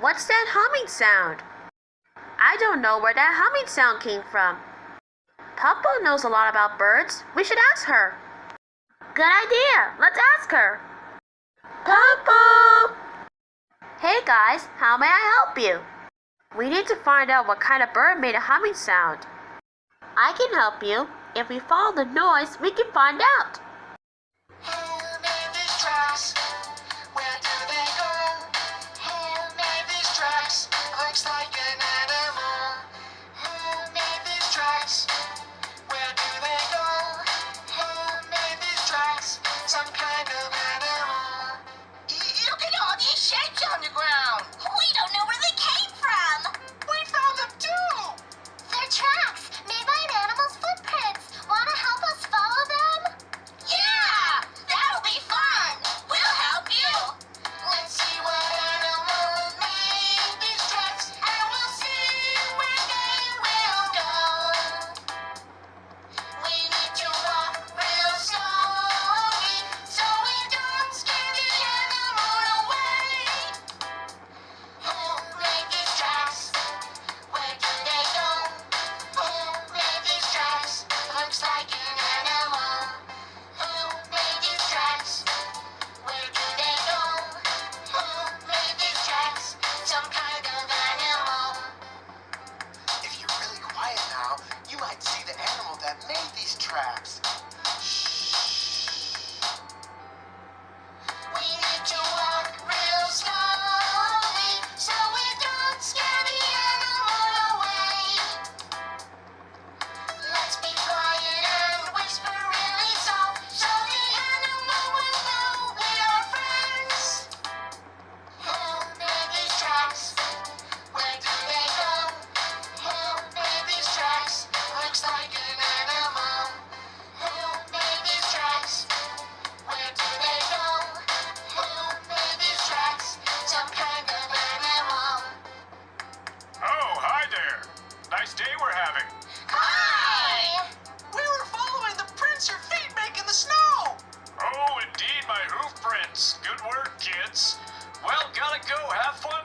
What's that humming sound? I don't know where that humming sound came from. Papa knows a lot about birds. We should ask her. Good idea. Let's ask her. Papa! Hey guys, how may I help you? We need to find out what kind of bird made a humming sound. I can help you. If we follow the noise, we can find out. Who made these tracks? Where do they go? Who made these tracks? Looks like an animal. Who made these tracks? Where do they go? Who made these tracks? Some kind of animal. Look at all these shapes on the ground. We don't know where they came from. We found them too. They're tracks made by an animal's footprints. Want to help us follow them? Yeah, that'll be fun. We'll help you. Let's see what animal made these tracks, and we'll see where they will go. We need to walk real slowly, so we don't scare the animal away. Who made these tracks? Where do they go? Who made these tracks? Looks like an animal. Who made these tracks? Where do they go? Who made these tracks? Some kind of animal. If you're really quiet now, you might see the animal that made these tracks. We need to walk real slowly, so we don't scare the animal away. Let's be quiet and whisper really soft, so the animal will know we are friends. Who made these tracks? Where do they go? Who made these tracks? Looks like an animal. Who made these tracks? Where do they go? Who made these tracks? Some kind of animal. Oh, hi there. Nice day we're having. Hi! We were following the prints your feet make in the snow. Oh, indeed, my hoof prints. Good work, kids. Well, gotta go. Have fun